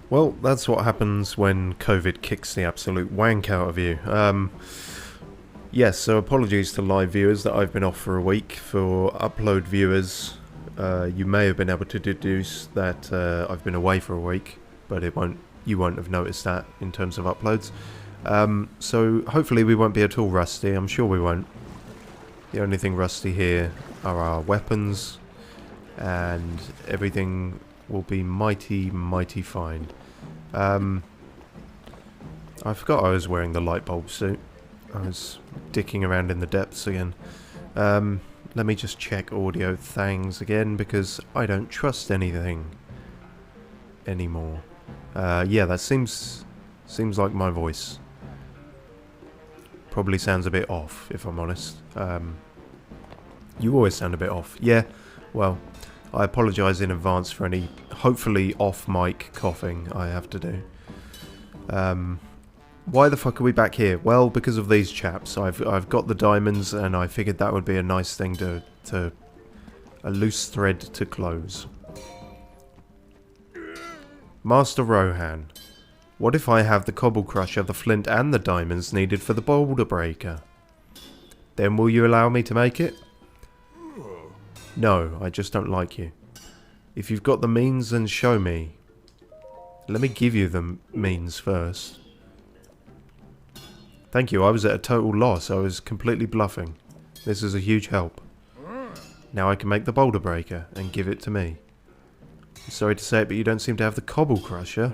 Well, that's what happens when COVID kicks the absolute wank out of you. Yes, so apologies to live viewers that I've been off for a week. For upload viewers, you may have been able to deduce that I've been away for a week, but you won't have noticed that in terms of uploads. So hopefully we won't be at all rusty. I'm sure we won't. The only thing rusty here are our weapons, and everything will be mighty, mighty fine. I forgot I was wearing the light bulb suit. I was dicking around in the depths again. Let me just check audio things again, because I don't trust anything anymore. Yeah, that seems like my voice. Probably sounds a bit off, if I'm honest. You always sound a bit off. Yeah, well, I apologise in advance for any hopefully off-mic coughing I have to do. Why the fuck are we back here? Well, because of these chaps. I've got the diamonds, and I figured that would be a nice thing to a loose thread to close. Master Rohan, what if I have the cobble crusher, the flint, and the diamonds needed for the boulder breaker? Then will you allow me to make it? No, I just don't like you. If you've got the means, then show me. Let me give you the means first. Thank you, I was at a total loss. I was completely bluffing. This is a huge help. Now I can make the boulder breaker and give it to me. I'm sorry to say it, but you don't seem to have the cobble crusher.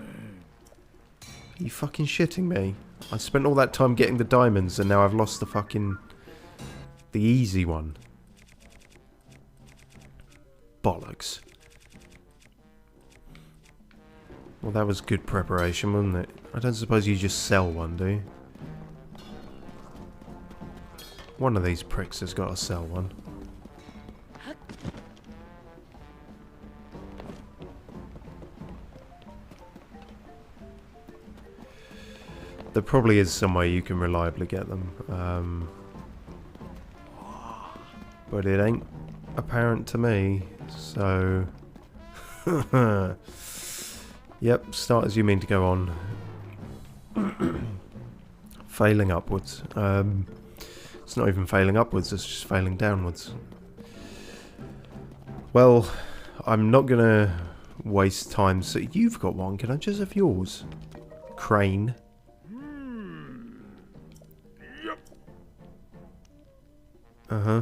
Are you fucking shitting me? I spent all that time getting the diamonds, and now I've lost the easy one. Bollocks. Well, that was good preparation, wasn't it? I don't suppose you just sell one, do you? One of these pricks has got to sell one. There probably is some way you can reliably get them. But it ain't apparent to me, so... Yep, start as you mean to go on. Failing upwards. It's not even failing upwards, it's just failing downwards. Well, I'm not gonna waste time, so you've got one, can I just have yours? Crane. Uh-huh.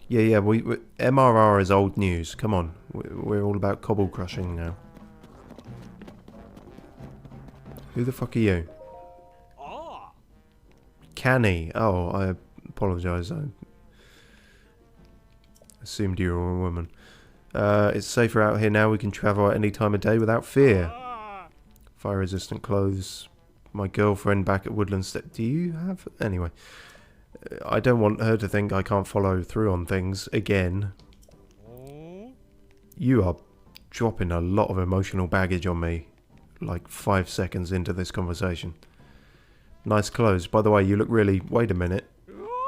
Yeah, we MRR is old news. Come on, we're all about cobble crushing now. Who the fuck are you? Canny. Oh, I apologise. I assumed you were a woman. It's safer out here now. We can travel at any time of day without fear. Fire-resistant clothes. My girlfriend back at Woodlands. Do you have... Anyway. I don't want her to think I can't follow through on things again. You are dropping a lot of emotional baggage on me, like 5 seconds into this conversation. Nice clothes. By the way, you look really... Wait a minute.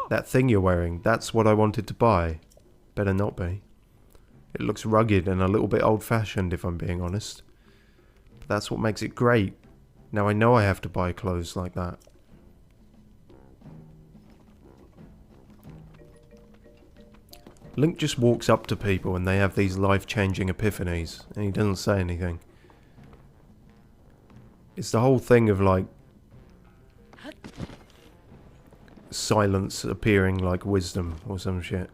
That thing you're wearing, that's what I wanted to buy. Better not be. It looks rugged and a little bit old-fashioned, if I'm being honest. But that's what makes it great. Now I know I have to buy clothes like that. Link just walks up to people and they have these life-changing epiphanies, and he doesn't say anything. It's the whole thing of, like, silence appearing like wisdom or some shit.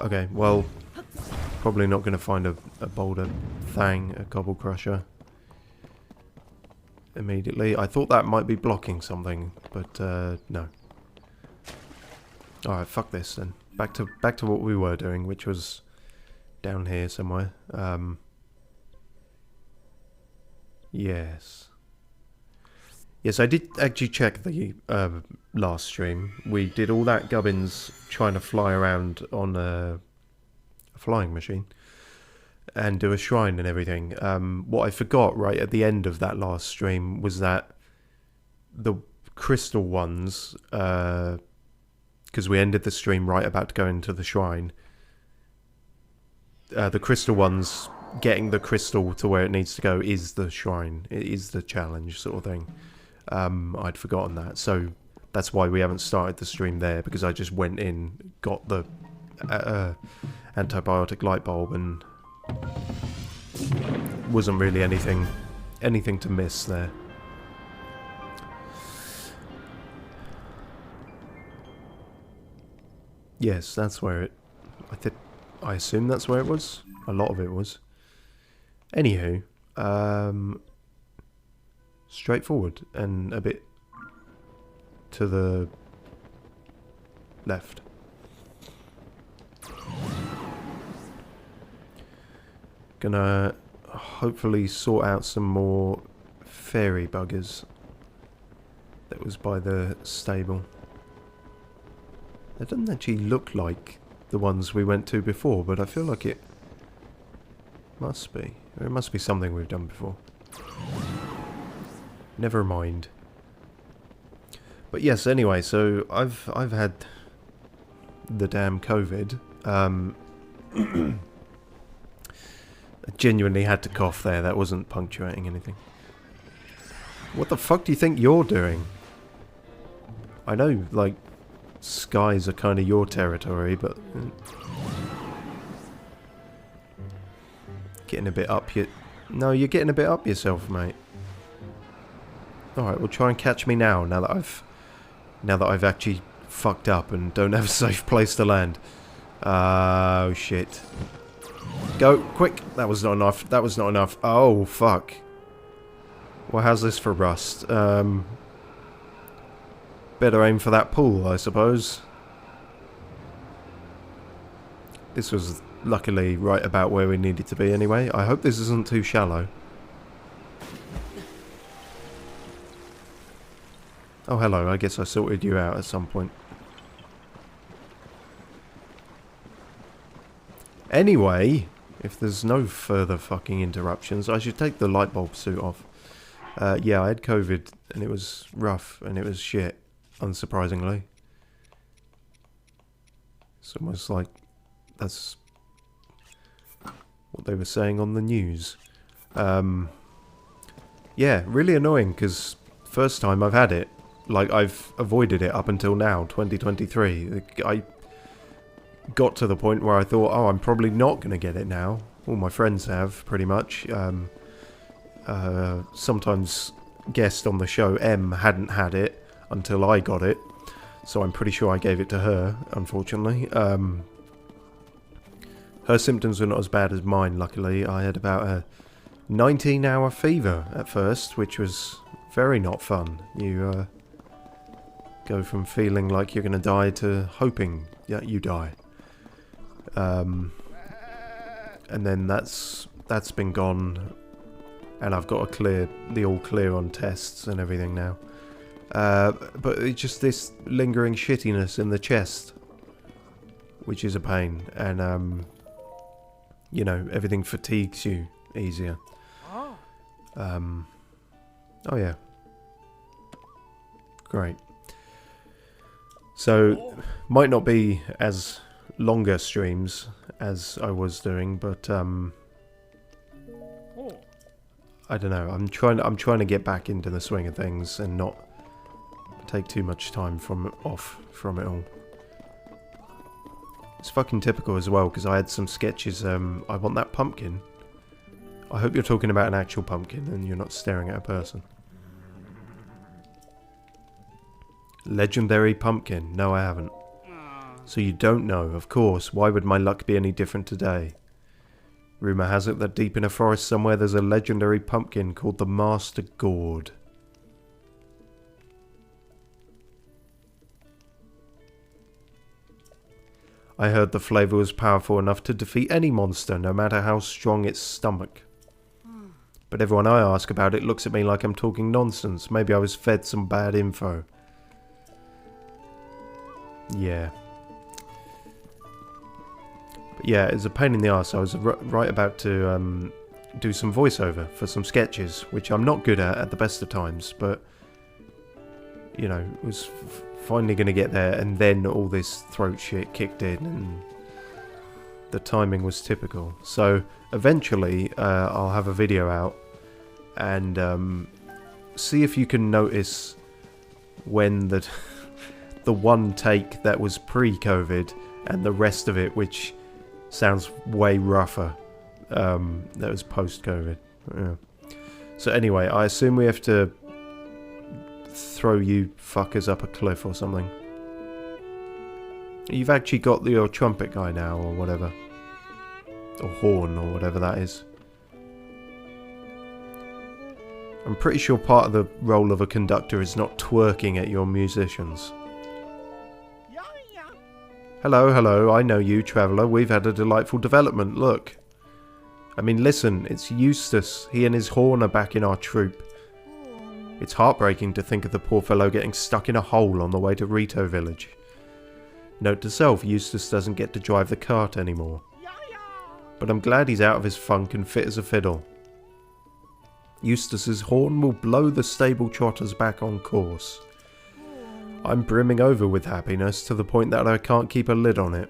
Okay, well, probably not going to find a boulder thing, a cobble crusher. Immediately. I thought that might be blocking something, but no. Alright, fuck this then. Back to what we were doing, which was down here somewhere. Yes. Yes, I did actually check the last stream. We did all that gubbins trying to fly around on a flying machine and do a shrine and everything. What I forgot right at the end of that last stream was that the crystal ones, because we ended the stream right about to go into the shrine, the crystal ones, getting the crystal to where it needs to go is the shrine. It is the challenge sort of thing. I'd forgotten that, so that's why we haven't started the stream there, because I just went in, got the antibiotic light bulb, and wasn't really anything to miss there. Yes, that's where it... I assume that's where it was. A lot of it was. Anywho, straightforward and a bit to the left. Gonna hopefully sort out some more fairy buggers that was by the stable. They doesn't actually look like the ones we went to before, but I feel like it must be. It must be something we've done before. Never mind. But yes, anyway, so I've had the damn COVID. I genuinely had to cough there. That wasn't punctuating anything. What the fuck do you think you're doing? I know, like, skies are kind of your territory, but getting a bit up your... No, you're getting a bit up yourself, mate. Alright, well try and catch me now that I've actually fucked up and don't have a safe place to land. Oh shit. Go, quick! That was not enough. That was not enough. Oh, fuck. Well, how's this for rust? Better aim for that pool, I suppose. This was luckily right about where we needed to be anyway. I hope this isn't too shallow. Oh, hello. I guess I sorted you out at some point. Anyway, if there's no further fucking interruptions, I should take the light bulb suit off. Yeah, I had COVID, and it was rough, and it was shit, unsurprisingly. It's almost like that's what they were saying on the news. Yeah, really annoying, because first time I've had it, like, I've avoided it up until now, 2023. I got to the point where I thought, oh, I'm probably not going to get it now. All my friends have, pretty much. Sometimes guest on the show, M, hadn't had it until I got it. So I'm pretty sure I gave it to her, unfortunately. Her symptoms were not as bad as mine, luckily. I had about a 19-hour fever at first, which was very not fun. You go from feeling like you're going to die to hoping you die. And then that's been gone, and I've got the all clear on tests and everything now. But it's just this lingering shittiness in the chest, which is a pain, and you know, everything fatigues you easier. Oh yeah, great. So might not be as longer streams as I was doing, but I don't know. I'm trying to get back into the swing of things and not take too much time off from it all. It's fucking typical as well, because I had some sketches. I want that pumpkin. I hope you're talking about an actual pumpkin and you're not staring at a person. Legendary pumpkin. No, I haven't. So you don't know, of course. Why would my luck be any different today? Rumour has it that deep in a forest somewhere there's a legendary pumpkin called the Master Gourd. I heard the flavour was powerful enough to defeat any monster, no matter how strong its stomach. But everyone I ask about it looks at me like I'm talking nonsense. Maybe I was fed some bad info. Yeah. But yeah, it's a pain in the arse. I was right about to do some voiceover for some sketches, which I'm not good at the best of times, but you know, was finally going to get there, and then all this throat shit kicked in, and the timing was typical. So eventually I'll have a video out and see if you can notice when the the one take that was pre-COVID and the rest of it, which sounds way rougher, that was post-COVID. Yeah. So anyway, I assume we have to throw you fuckers up a cliff or something. You've actually got your trumpet guy now, or whatever. Or horn, or whatever that is. I'm pretty sure part of the role of a conductor is not twerking at your musicians. Hello, hello, I know you, traveller. We've had a delightful development, look. I mean, listen, it's Eustace. He and his horn are back in our troupe. It's heartbreaking to think of the poor fellow getting stuck in a hole on the way to Rito village. Note to self, Eustace doesn't get to drive the cart anymore. But I'm glad he's out of his funk and fit as a fiddle. Eustace's horn will blow the stable trotters back on course. I'm brimming over with happiness to the point that I can't keep a lid on it.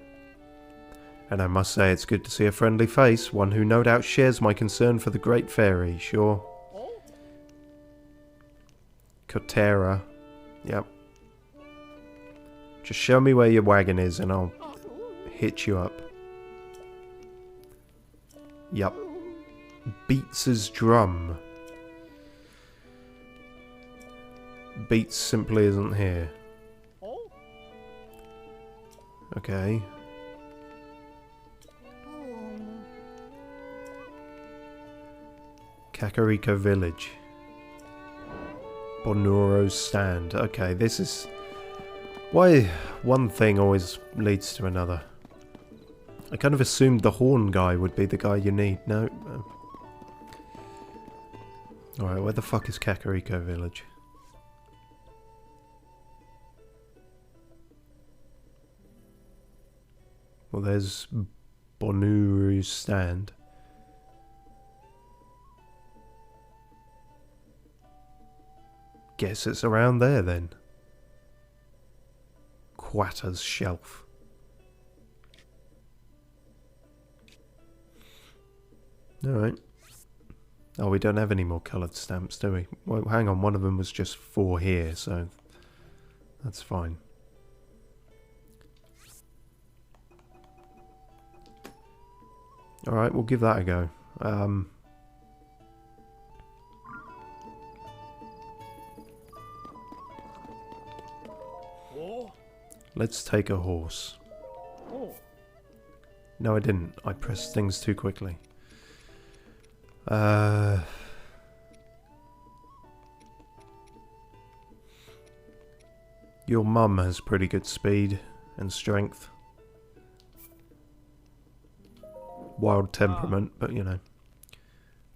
And I must say it's good to see a friendly face, one who no doubt shares my concern for the great fairy, sure. Kotera. Yep. Just show me where your wagon is and I'll hit you up. Yep. Beats' drum. Beats simply isn't here. Okay. Kakariko Village. Bonuro's stand. Okay, this is... why one thing always leads to another. I kind of assumed the horn guy would be the guy you need. No? Alright, where the fuck is Kakariko Village? Well, there's Bonuro's stand. Guess it's around there then. Quatta's shelf. Alright. Oh, we don't have any more coloured stamps, do we? Well, hang on, one of them was just 4 here, so that's fine. Alright, we'll give that a go. Let's take a horse. No, I didn't. I pressed things too quickly. Your mum has pretty good speed and strength. Wild temperament, but you know.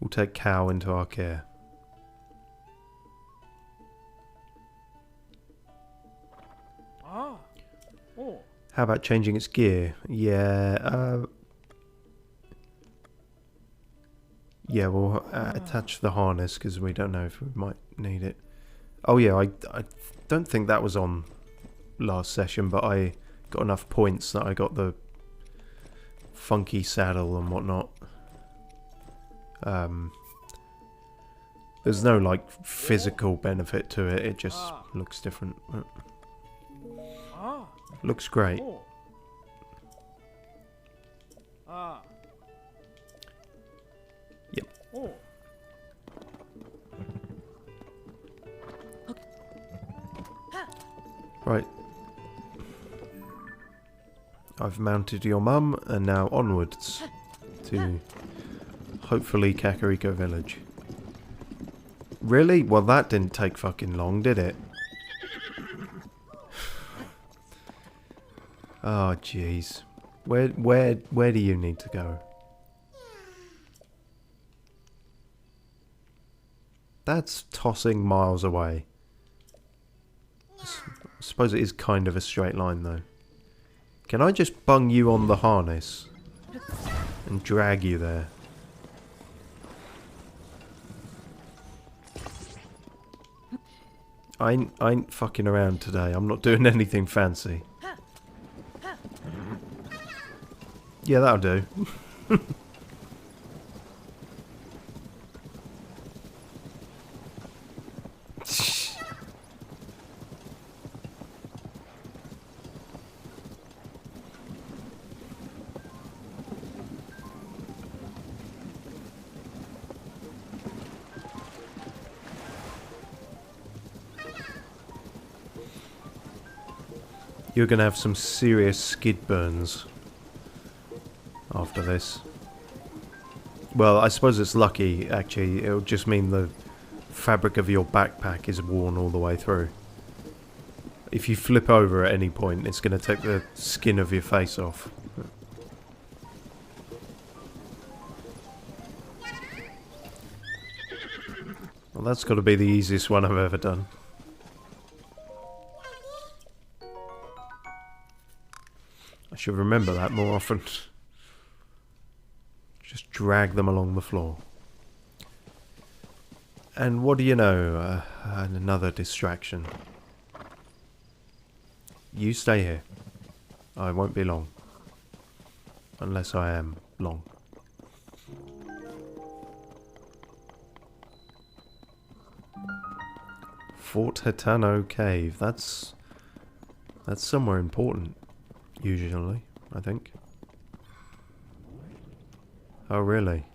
We'll take Cow into our care. How about changing its gear? Yeah, yeah, we'll attach the harness because we don't know if we might need it. Oh yeah, I don't think that was on last session, but I got enough points that I got the funky saddle and whatnot. There's no like physical benefit to it, it just looks different. Looks great. Yep. Right. I've mounted your mum, and now onwards to hopefully Kakariko Village. Really? Well, that didn't take fucking long, did it? Oh, jeez. Where do you need to go? That's tossing miles away. I suppose it is kind of a straight line, though. Can I just bung you on the harness and drag you there? I ain't fucking around today. I'm not doing anything fancy. Yeah, that'll do. You're going to have some serious skid burns after this. Well, I suppose it's lucky, actually. It'll just mean the fabric of your backpack is worn all the way through. If you flip over at any point, it's going to take the skin of your face off. Well, that's got to be the easiest one I've ever done. I should remember that more often. Just drag them along the floor. And what do you know? Another distraction. You stay here. I won't be long. Unless I am long. Fort Hitano Cave. That's somewhere important. Usually, I think. Oh, really?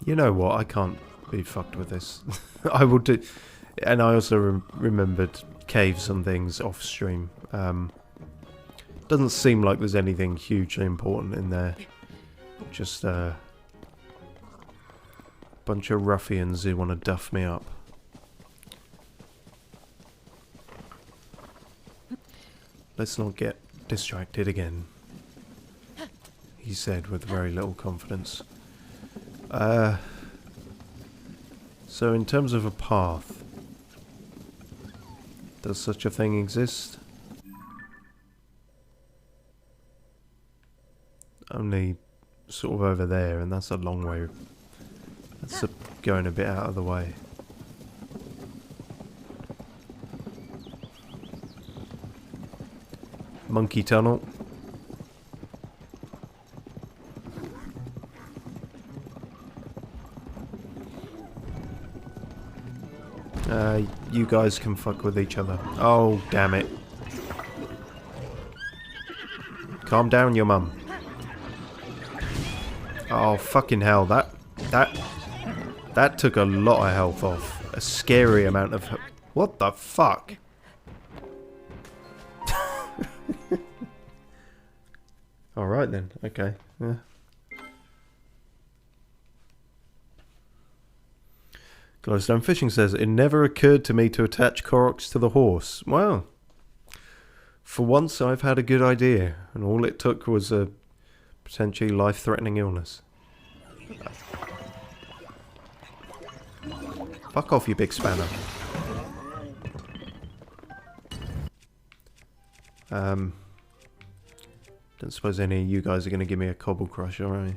You know what? I can't be fucked with this. I will do... And I also remembered caves and things off stream. Doesn't seem like there's anything hugely important in there. Just bunch of ruffians who want to duff me up. Let's not get distracted again, he said with very little confidence. So in terms of a path, does such a thing exist? Only sort of over there, and that's a long way. That's going a bit out of the way. Monkey tunnel. You guys can fuck with each other. Oh, damn it. Calm down, your mum. Oh, fucking hell. That took a lot of health off. A scary amount of... What the fuck? Alright then. Okay. Yeah. Glowstonefishing says, it never occurred to me to attach Koroks to the horse. Well, for once I've had a good idea, and all it took was a potentially life-threatening illness. Fuck off, you big spanner. Don't suppose any of you guys are going to give me a cobble crusher, are you?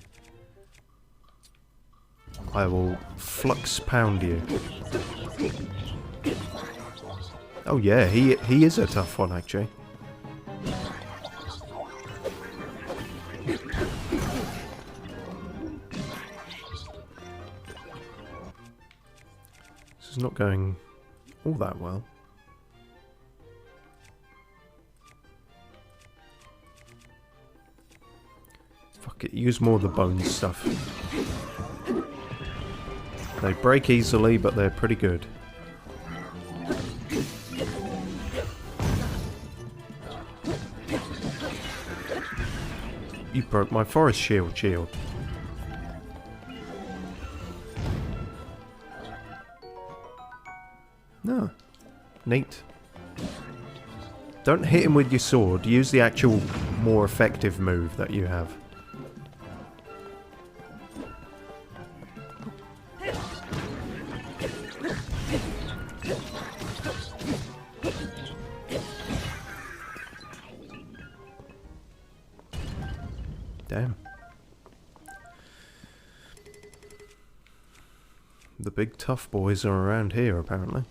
I will flux pound you. Oh yeah, he is a tough one actually. This is not going all that well. Fuck it, use more of the bone stuff. They break easily, but they're pretty good. You broke my forest shield. No. Neat. Don't hit him with your sword. Use the actual, more effective move that you have. Damn. The big tough boys are around here, apparently.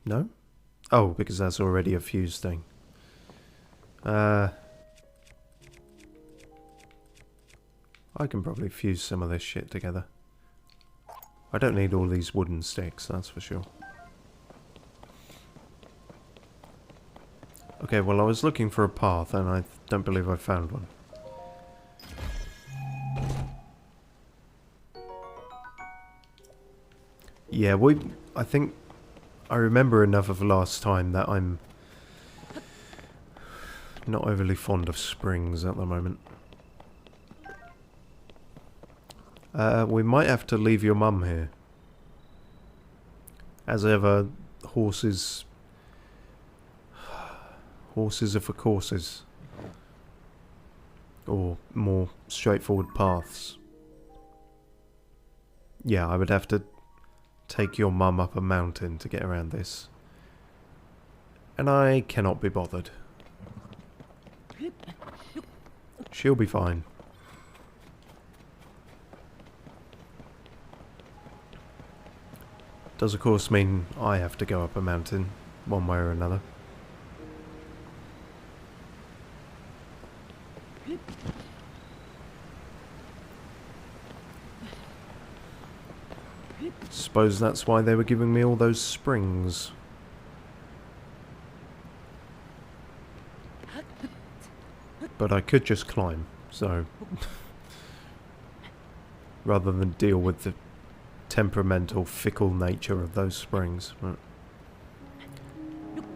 No? Oh, because that's already a fuse thing. I can probably fuse some of this shit together. I don't need all these wooden sticks, that's for sure. Okay, well I was looking for a path and I don't believe I found one. Yeah, I think I remember enough of last time that I'm not overly fond of springs at the moment. We might have to leave your mum here. As ever, horses are for courses. Or more straightforward paths. Yeah, I would have to take your mum up a mountain to get around this. And I cannot be bothered. She'll be fine. Does of course mean I have to go up a mountain, one way or another. Suppose that's why they were giving me all those springs. But I could just climb, so... rather than deal with the temperamental, fickle nature of those springs. But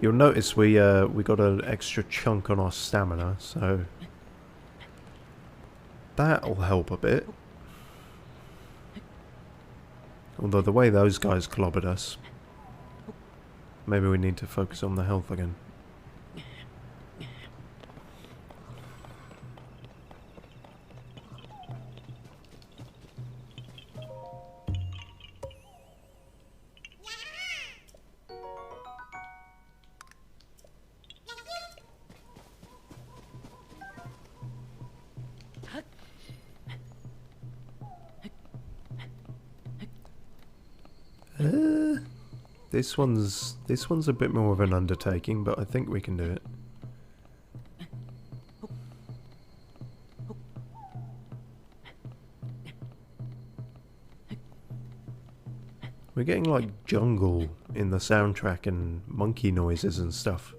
you'll notice we got an extra chunk on our stamina, so... that'll help a bit. Although the way those guys clobbered us, maybe we need to focus on the health again. This one's a bit more of an undertaking, but I think we can do it. We're getting like jungle in the soundtrack and monkey noises and stuff.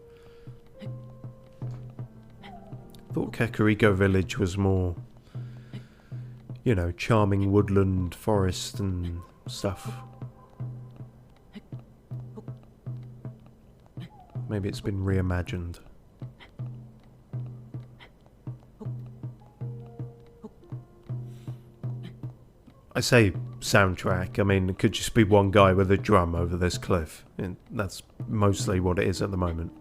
Thought Kakariko Village was more, you know, charming woodland, forest and stuff. Maybe it's been reimagined. I say soundtrack, I mean it could just be one guy with a drum over this cliff. And that's mostly what it is at the moment.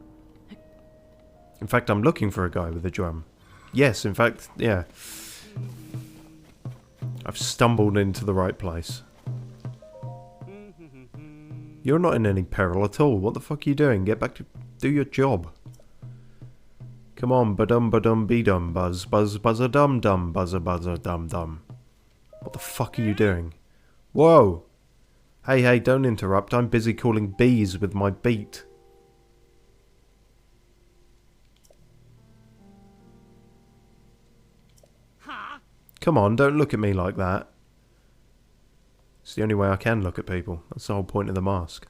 In fact, I'm looking for a guy with a drum. Yes, in fact, yeah. I've stumbled into the right place. You're not in any peril at all. What the fuck are you doing? Get back to... do your job. Come on, ba-dum buzz, buzz, buzz-a-dum-dum, buzz-a-buzz-a-dum-dum. What the fuck are you doing? Whoa! Hey, don't interrupt. I'm busy calling bees with my beat. Come on, don't look at me like that. It's the only way I can look at people. That's the whole point of the mask.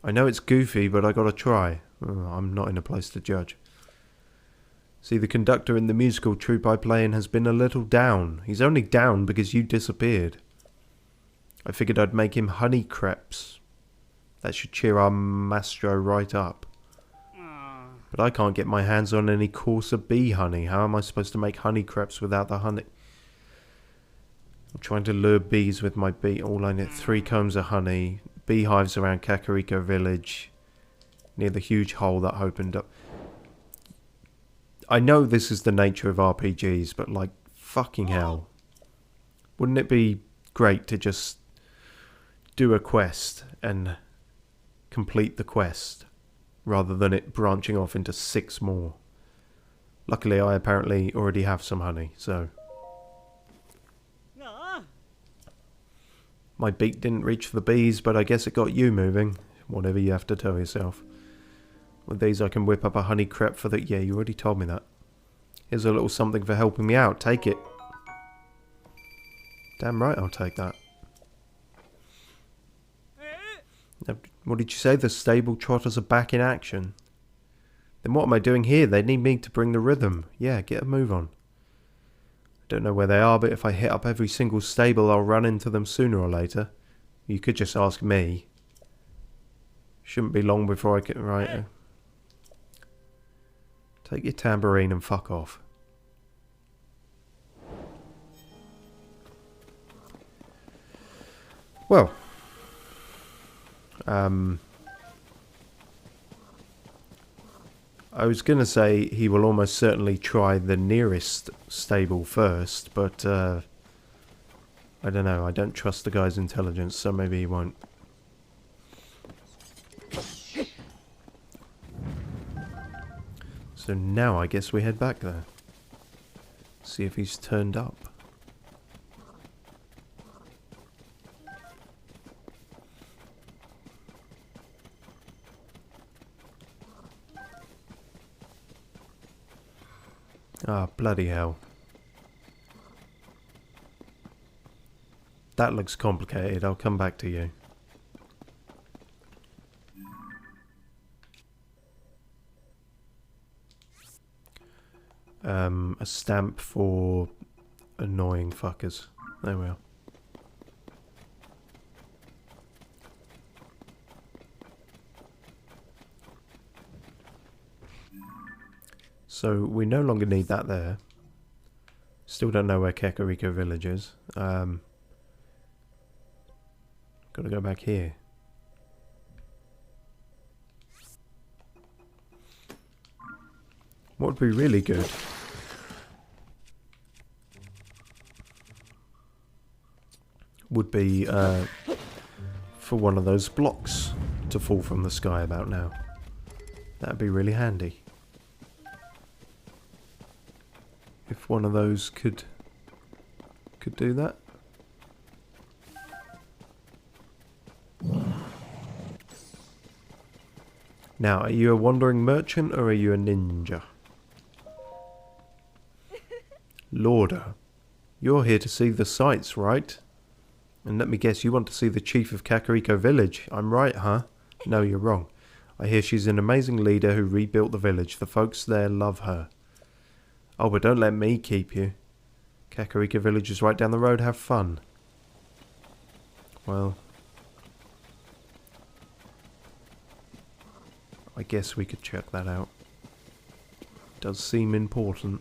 I know it's goofy, but I gotta try. I'm not in a place to judge. See, the conductor in the musical troupe I play in has been a little down. He's only down because you disappeared. I figured I'd make him honey crepes. That should cheer our maestro right up. But I can't get my hands on any coarser bee honey. How am I supposed to make honey crepes without the honey? I'm trying to lure bees with my beat. All I need 3 combs of honey. Beehives around Kakariko Village. Near the huge hole that opened up. I know this is the nature of RPGs, but like, fucking hell. Wouldn't it be great to just do a quest and complete the quest? rather than it branching off into 6 more. Luckily, I apparently already have some honey, so... My beak didn't reach for the bees, but I guess it got you moving. Whatever you have to tell yourself. With these I can whip up a honey crepe for the... Yeah, you already told me that. Here's a little something for helping me out. Take it. Damn right I'll take that. What did you say? The stable trotters are back in action. Then what am I doing here? They need me to bring the rhythm. Yeah, get a move on. I don't know where they are, but if I hit up every single stable, I'll run into them sooner or later. You could just ask me. Shouldn't be long before I get... Right. Take your tambourine and fuck off. Well. I was going to say he will almost certainly try the nearest stable first, but I don't know. I don't trust the guy's intelligence, so maybe he won't. So now I guess we head back there. See if he's turned up. Ah, bloody hell. That looks complicated. I'll come back to you. A stamp for annoying fuckers. There we are. So we no longer need that there. Still don't know where Kakariko Village is. Gotta go back here. What would be really good would be for one of those blocks to fall from the sky about now. That'd be really handy. If one of those could do that. Now, are you a wandering merchant or are you a ninja? Lorda, you're here to see the sights, right? And let me guess, you want to see the chief of Kakariko Village. I'm right, huh? No, you're wrong. I hear she's an amazing leader who rebuilt the village. The folks there love her. Oh, but don't let me keep you. Kakariko Village is right down the road. Have fun. Well, I guess we could check that out. Does seem important.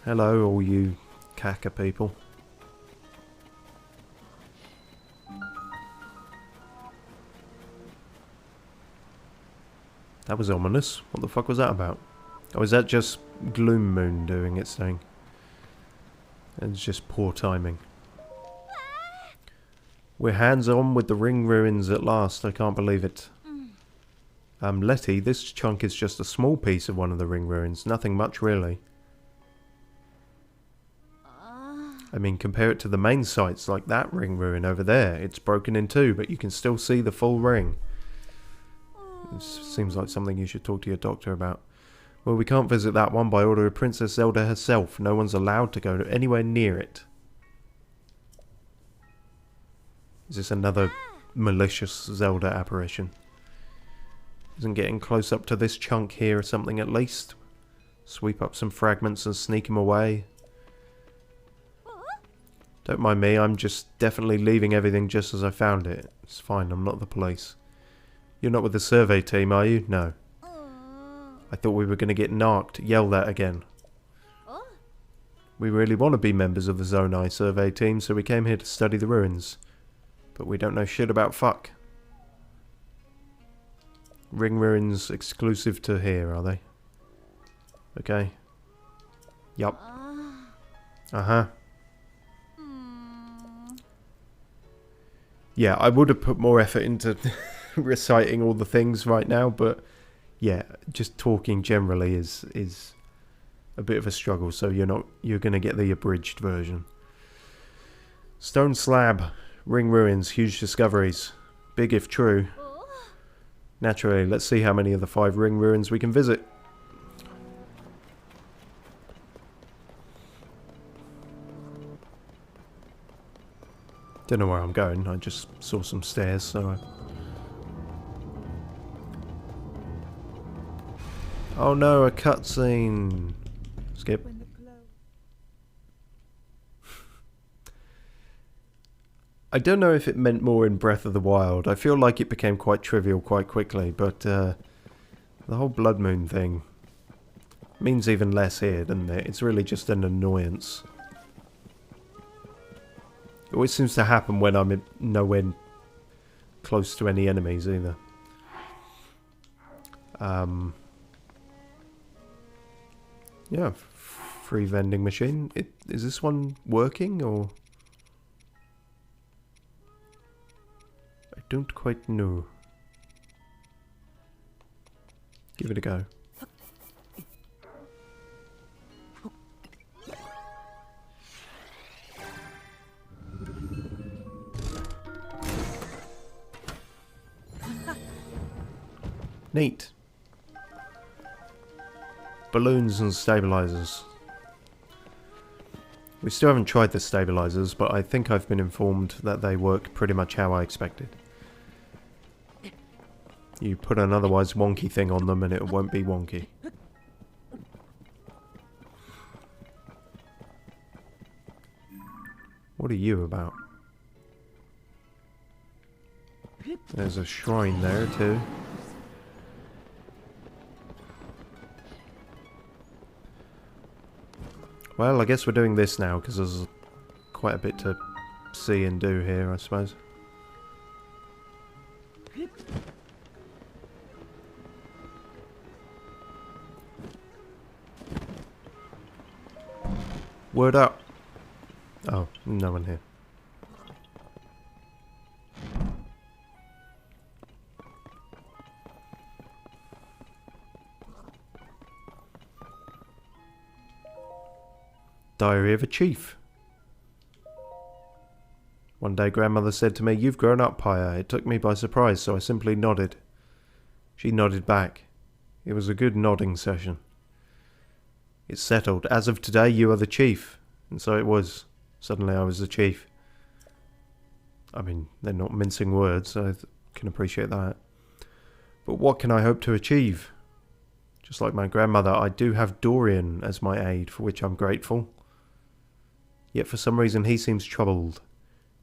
Hello, all you Kaka people. That was ominous. What the fuck was that about? Oh, is that just Gloom Moon doing its thing? It's just poor timing. We're hands-on with the ring ruins at last. I can't believe it. Letty, this chunk is just a small piece of one of the ring ruins. Nothing much, really. I mean, compare it to the main sites, like that ring ruin over there. It's broken in two, but you can still see the full ring. It seems like something you should talk to your doctor about. Well, we can't visit that one by order of Princess Zelda herself. No one's allowed to go anywhere near it. Is this another malicious Zelda apparition? Isn't getting close up to this chunk here or something at least? Sweep up some fragments and sneak him away. Don't mind me, I'm just definitely leaving everything just as I found it. It's fine, I'm not the police. You're not with the survey team, are you? No. I thought we were going to get narked, yelled at again. We really want to be members of the Zonai survey team, so we came here to study the ruins. But we don't know shit about fuck. Ring ruins exclusive to here, are they? Okay. Yup. Uh-huh. Yeah, I would have put more effort into reciting all the things right now, but yeah, just talking generally is a bit of a struggle, so you're gonna get the abridged version. Stone slab, ring ruins, huge discoveries. Big if true. Naturally, let's see how many of the 5 ring ruins we can visit. Don't know where I'm going, I just saw some stairs, so Oh no, a cutscene! Skip. I don't know if it meant more in Breath of the Wild. I feel like it became quite trivial quite quickly, but the whole Blood Moon thing means even less here, doesn't it? It's really just an annoyance. It always seems to happen when I'm nowhere close to any enemies either. Yeah, free vending machine. Is this one working or? I don't quite know. Give it a go. Neat. Balloons and stabilizers. We still haven't tried the stabilizers, but I think I've been informed that they work pretty much how I expected. You put an otherwise wonky thing on them and it won't be wonky. What are you about? There's a shrine there too. Well, I guess we're doing this now, because there's quite a bit to see and do here, I suppose. Word up! Oh, no one here. Diary of a Chief. One day grandmother said to me, "You've grown up, Paya." It took me by surprise, so I simply nodded. She nodded back. It was a good nodding session. It's settled. As of today, you are the chief. And so it was. Suddenly I was the chief. I mean, they're not mincing words, so I can appreciate that. But what can I hope to achieve? Just like my grandmother, I do have Dorian as my aide, for which I'm grateful. Yet for some reason he seems troubled.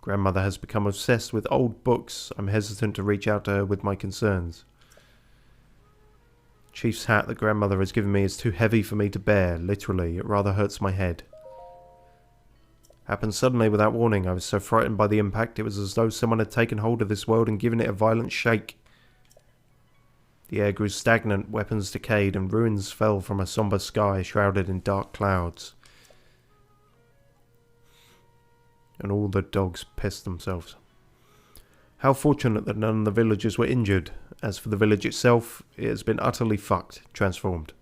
Grandmother has become obsessed with old books. I'm hesitant to reach out to her with my concerns. Chief's hat that grandmother has given me is too heavy for me to bear, literally. It rather hurts my head. Happened suddenly without warning. I was so frightened by the impact it was as though someone had taken hold of this world and given it a violent shake. The air grew stagnant, weapons decayed, and ruins fell from a somber sky shrouded in dark clouds. And all the dogs pissed themselves. How fortunate that none of the villagers were injured. As for the village itself, it has been utterly fucked, transformed.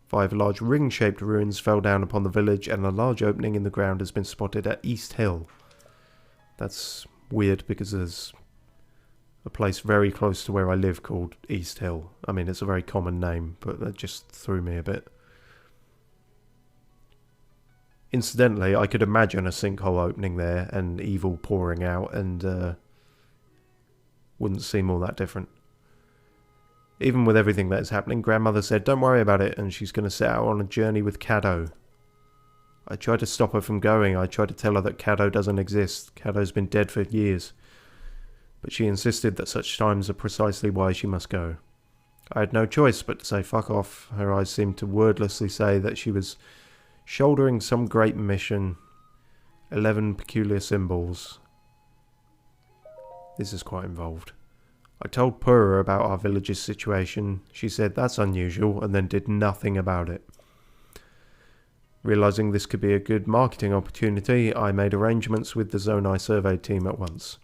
5 large ring-shaped ruins fell down upon the village, and a large opening in the ground has been spotted at East Hill. That's weird because there's a place very close to where I live called East Hill. I mean, it's a very common name, but that just threw me a bit. Incidentally, I could imagine a sinkhole opening there and evil pouring out, and wouldn't seem all that different. Even with everything that is happening, grandmother said, "Don't worry about it," and she's going to set out on a journey with Caddo. I tried to stop her from going. I tried to tell her that Caddo doesn't exist. Caddo's been dead for years. But she insisted that such times are precisely why she must go. I had no choice but to say fuck off. Her eyes seemed to wordlessly say that she was shouldering some great mission. 11 peculiar symbols. This is quite involved. I told Purr about our village's situation. She said that's unusual and then did nothing about it. Realising this could be a good marketing opportunity, I made arrangements with the zone I surveyed team at once.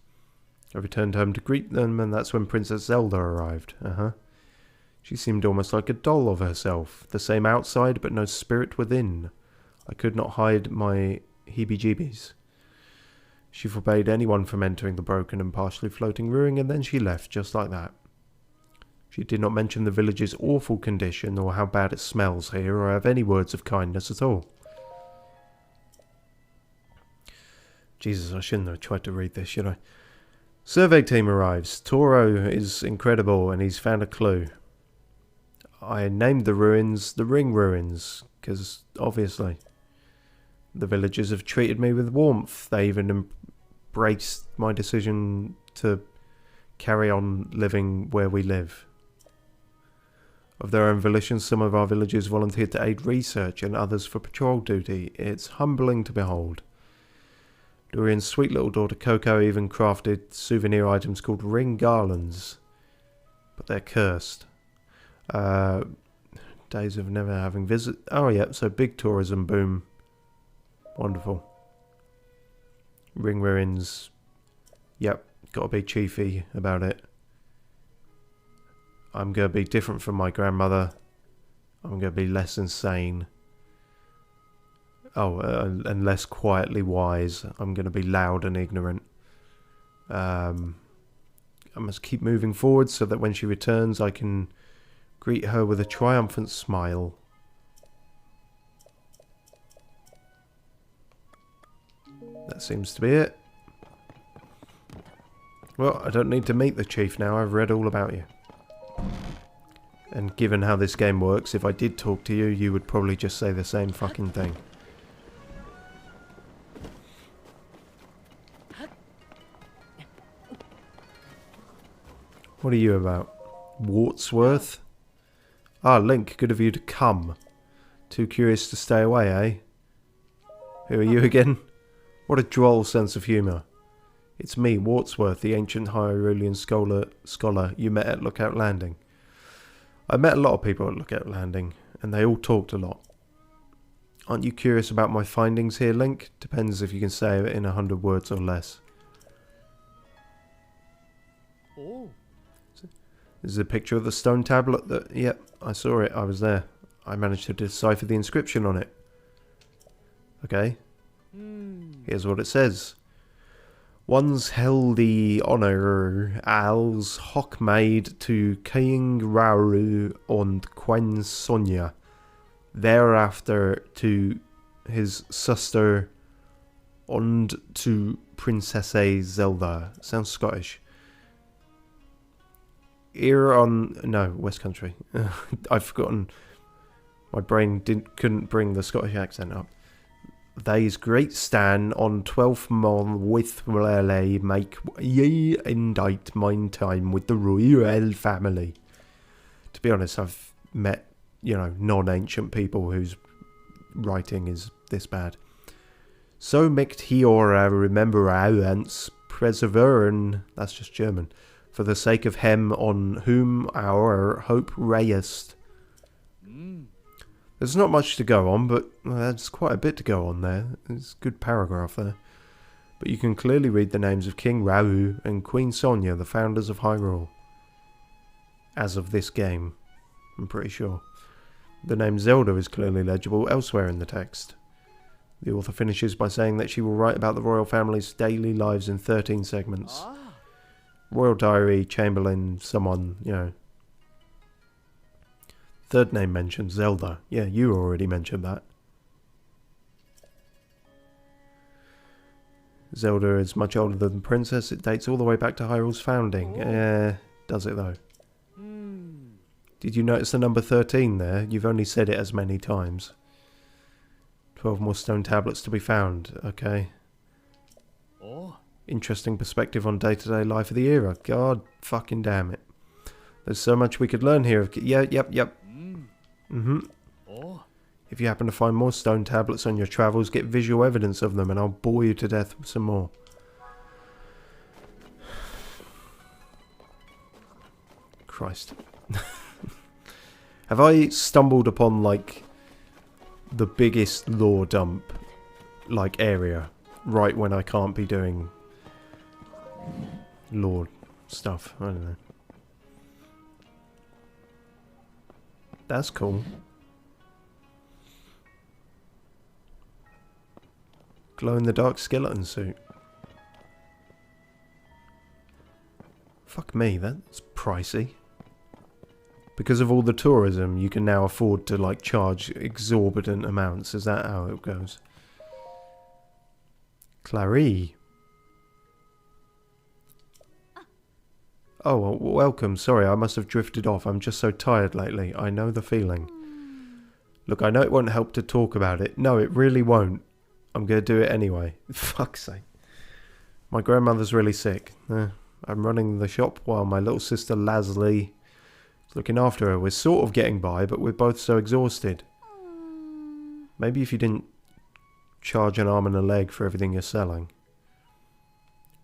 I returned home to greet them, and that's when Princess Zelda arrived. She seemed almost like a doll of herself, the same outside but no spirit within. I could not hide my heebie-jeebies. She forbade anyone from entering the broken and partially floating ruin, and then she left just like that. She did not mention the village's awful condition or how bad it smells here, or have any words of kindness at all. Jesus, I shouldn't have tried to read this, should I? Survey team arrives. Toro is incredible and he's found a clue. I named the ruins the Ring Ruins, because obviously the villagers have treated me with warmth. They even embraced my decision to carry on living where we live. Of their own volition, some of our villagers volunteered to aid research and others for patrol duty. It's humbling to behold. Dorian's sweet little daughter Coco even crafted souvenir items called ring garlands. But they're cursed. Days of never having visit. Oh, yeah, so big tourism boom. Wonderful. Ring ruins. Yep, gotta be chiefy about it. I'm gonna be different from my grandmother. I'm gonna be less insane. Oh, and less quietly wise. I'm gonna be loud and ignorant. I must keep moving forward so that when she returns I can greet her with a triumphant smile. That seems to be it. Well, I don't need to meet the chief now. I've read all about you. And given how this game works, if I did talk to you, you would probably just say the same fucking thing. What are you about? Wartsworth? Ah, Link, good of you to come. Too curious to stay away, eh? Who are you again? What a droll sense of humour. It's me, Wartsworth, the ancient Hyrulean scholar you met at Lookout Landing. I met a lot of people at Lookout Landing, and they all talked a lot. Aren't you curious about my findings here, Link? Depends if you can say it in 100 words or less. Oh. This is a picture of the stone tablet that... Yep, I saw it. I was there. I managed to decipher the inscription on it. Okay. Here's what it says. Once held the honour als hockmaid to King Rauru und Queen Sonja. Thereafter to his sister and to Princess Zelda. Sounds Scottish. Here on... No, West Country. I've forgotten. My brain couldn't bring the Scottish accent up. They's great stand on 12th month with Lele make ye indite mine time with the royal family. To be honest, I've met, you know, non-ancient people whose writing is this bad. So micht he or remember our preservern, that's just German, for the sake of him on whom our hope rayest. There's not much to go on, but there's quite a bit to go on there. There's a good paragraph there. But you can clearly read the names of King Raoul and Queen Sonja, the founders of Hyrule. As of this game, I'm pretty sure. The name Zelda is clearly legible elsewhere in the text. The author finishes by saying that she will write about the royal family's daily lives in 13 segments. Royal Diary, Chamberlain, someone, you know. Third name mentioned, Zelda. Yeah, you already mentioned that. Zelda is much older than the princess. It dates all the way back to Hyrule's founding. Does it though? Did you notice the number 13 there? You've only said it as many times. 12 more stone tablets to be found. Okay. Interesting perspective on day-to-day life of the era. God fucking damn it. There's so much we could learn here. Yep. If you happen to find more stone tablets on your travels, get visual evidence of them and I'll bore you to death with some more. Christ. Have I stumbled upon, like, the biggest lore dump, like, area, right when I can't be doing lore stuff? I don't know. That's cool. Glow-in-the-dark skeleton suit. Fuck me, that's pricey. Because of all the tourism, you can now afford to, like, charge exorbitant amounts. Is that how it goes? Clary. Oh, well, welcome. Sorry, I must have drifted off. I'm just so tired lately. I know the feeling. Look, I know it won't help to talk about it. No, it really won't. I'm going to do it anyway. Fuck's sake. My grandmother's really sick. I'm running the shop while my little sister Leslie is looking after her. We're sort of getting by, but we're both so exhausted. Maybe if you didn't charge an arm and a leg for everything you're selling.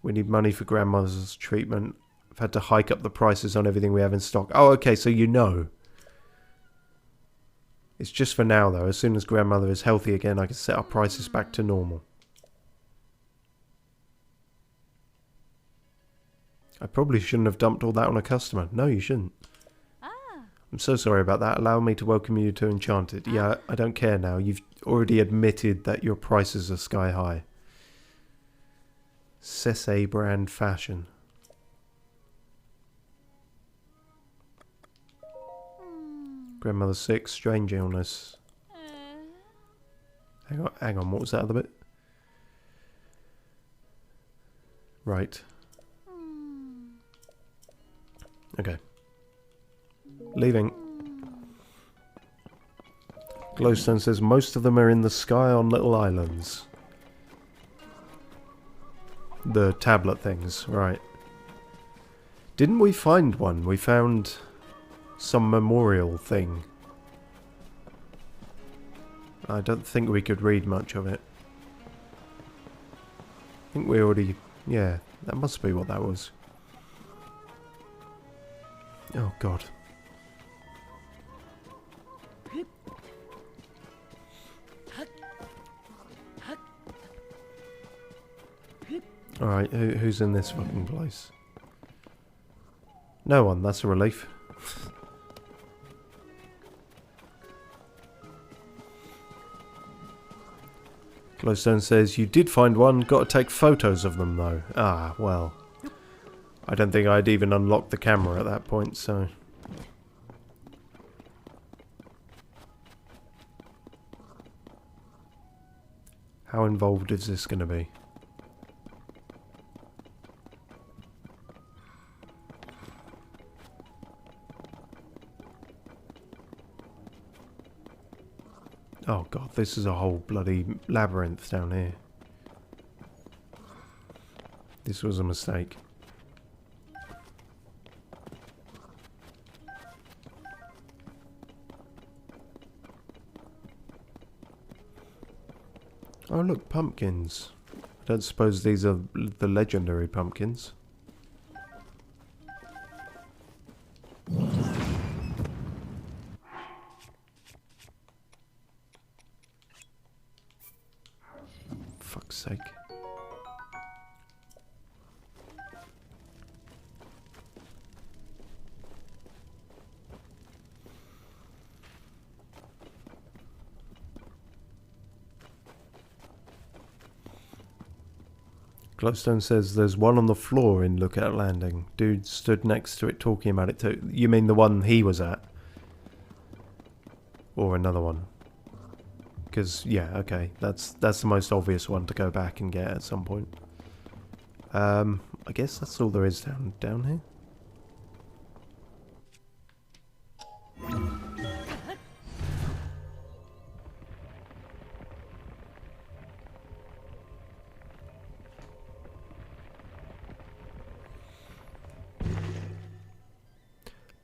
We need money for grandmother's treatment. I've had to hike up the prices on everything we have in stock. Oh, okay, so you know. It's just for now, though. As soon as grandmother is healthy again, I can set our prices back to normal. I probably shouldn't have dumped all that on a customer. No, you shouldn't. I'm so sorry about that. Allow me to welcome you to Enchanted. Yeah, I don't care now. You've already admitted that your prices are sky high. Sese brand fashion. Grandmother's sick, strange illness. Hang on, what was that other bit? Right. Okay. Leaving. Glowstone says most of them are in the sky on little islands. The tablet things, right. Didn't we find one? We found some memorial thing. I don't think we could read much of it. I think we already... Yeah, that must be what that was. Oh, God. Alright, who's in this fucking place? No one, that's a relief. Glowstone says, you did find one, got to take photos of them though. Ah, well. I don't think I'd even unlocked the camera at that point, so... How involved is this going to be? Oh god, this is a whole bloody labyrinth down here. This was a mistake. Oh look, pumpkins. I don't suppose these are the legendary pumpkins. Fuck's sake. Glowstone says there's one on the floor in Lookout Landing. Dude stood next to it talking about it too. You mean the one he was at? Or another one? Because, yeah, okay. That's the most obvious one to go back and get at some point. I guess that's all there is down here.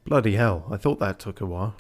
Bloody hell, I thought that took a while.